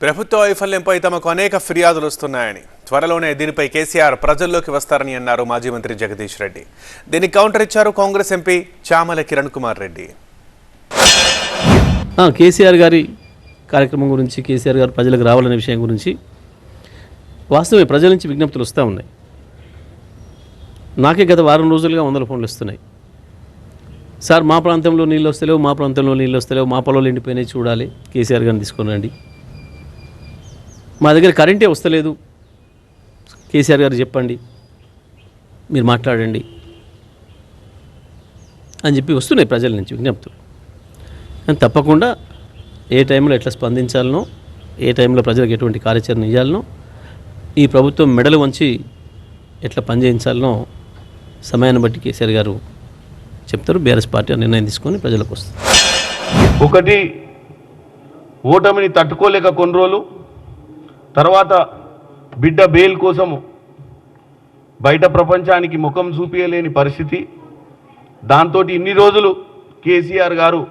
ప్రభుత్వ వైఫల్యంపై తమకు అనేక ఫిర్యాదులు వస్తున్నాయని, త్వరలోనే దీనిపై కేసీఆర్ ప్రజల్లోకి వస్తారని అన్నారు మాజీ మంత్రి జగదీష్ రెడ్డి. దీనికి కౌంటర్ ఇచ్చారు కాంగ్రెస్ ఎంపీ చామల కిరణ్ కుమార్ రెడ్డి. కేసీఆర్ గారి కార్యక్రమం గురించి, కేసీఆర్ గారు ప్రజలకు రావాలనే విషయం గురించి వాస్తవమే ప్రజల నుంచి విజ్ఞప్తులు వస్తూ ఉన్నాయి. నాకే గత వారం రోజులుగా 100 ఫోన్లు వస్తున్నాయి. సార్, మా ప్రాంతంలో నీళ్ళు వస్తలేవు, మా ప్రాంతంలో నీళ్ళు వస్తలేవు, మా పొలాలు ఎండిపోయినాయి, చూడాలి, కేసీఆర్ గారిని తీసుకొని రండి. మా దగ్గర కరెంటే వస్తలేదు, కేసీఆర్ గారు చెప్పండి, మీరు మాట్లాడండి అని చెప్పి వస్తున్నాయి ప్రజల నుంచి విజ్ఞప్తులు. కానీ తప్పకుండా ఏ టైంలో ఎట్లా స్పందించాలనో, ఏ టైంలో ప్రజలకు ఎటువంటి కార్యాచరణ ఇవ్వాలనో, ఈ ప్రభుత్వం మెడలు వంచి ఎట్లా పనిచేయించాలనో సమయాన్ని బట్టి కేసీఆర్ గారు చెప్తారు. బీఆర్ఎస్ పార్టీ నిర్ణయం తీసుకొని ప్రజలకు వస్తుంది. ఒకటి, ఓటమిని తట్టుకోలేక కొన్ని రోజులు తర్వాత బిడ్డ బెయిల్ కోసము బయట ప్రపంచానికి ముఖం చూపించలేని పరిస్థితి. దాంతో ఇన్ని రోజులు కేసీఆర్ గారు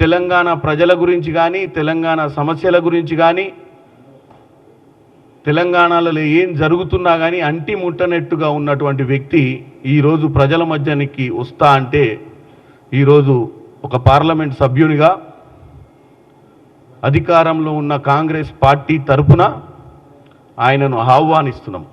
తెలంగాణ ప్రజల గురించి కానీ, తెలంగాణ సమస్యల గురించి కానీ, తెలంగాణలో ఏం జరుగుతున్నా కానీ అంటి ముట్టనట్టుగా ఉన్నటువంటి వ్యక్తి ఈరోజు ప్రజల మధ్యానికి వస్తా అంటే, ఈరోజు ఒక పార్లమెంట్ సభ్యునిగా అధికారంలో ఉన్న కాంగ్రెస్ పార్టీ తరఫున ఆయనను ఆహ్వానిస్తున్నాం.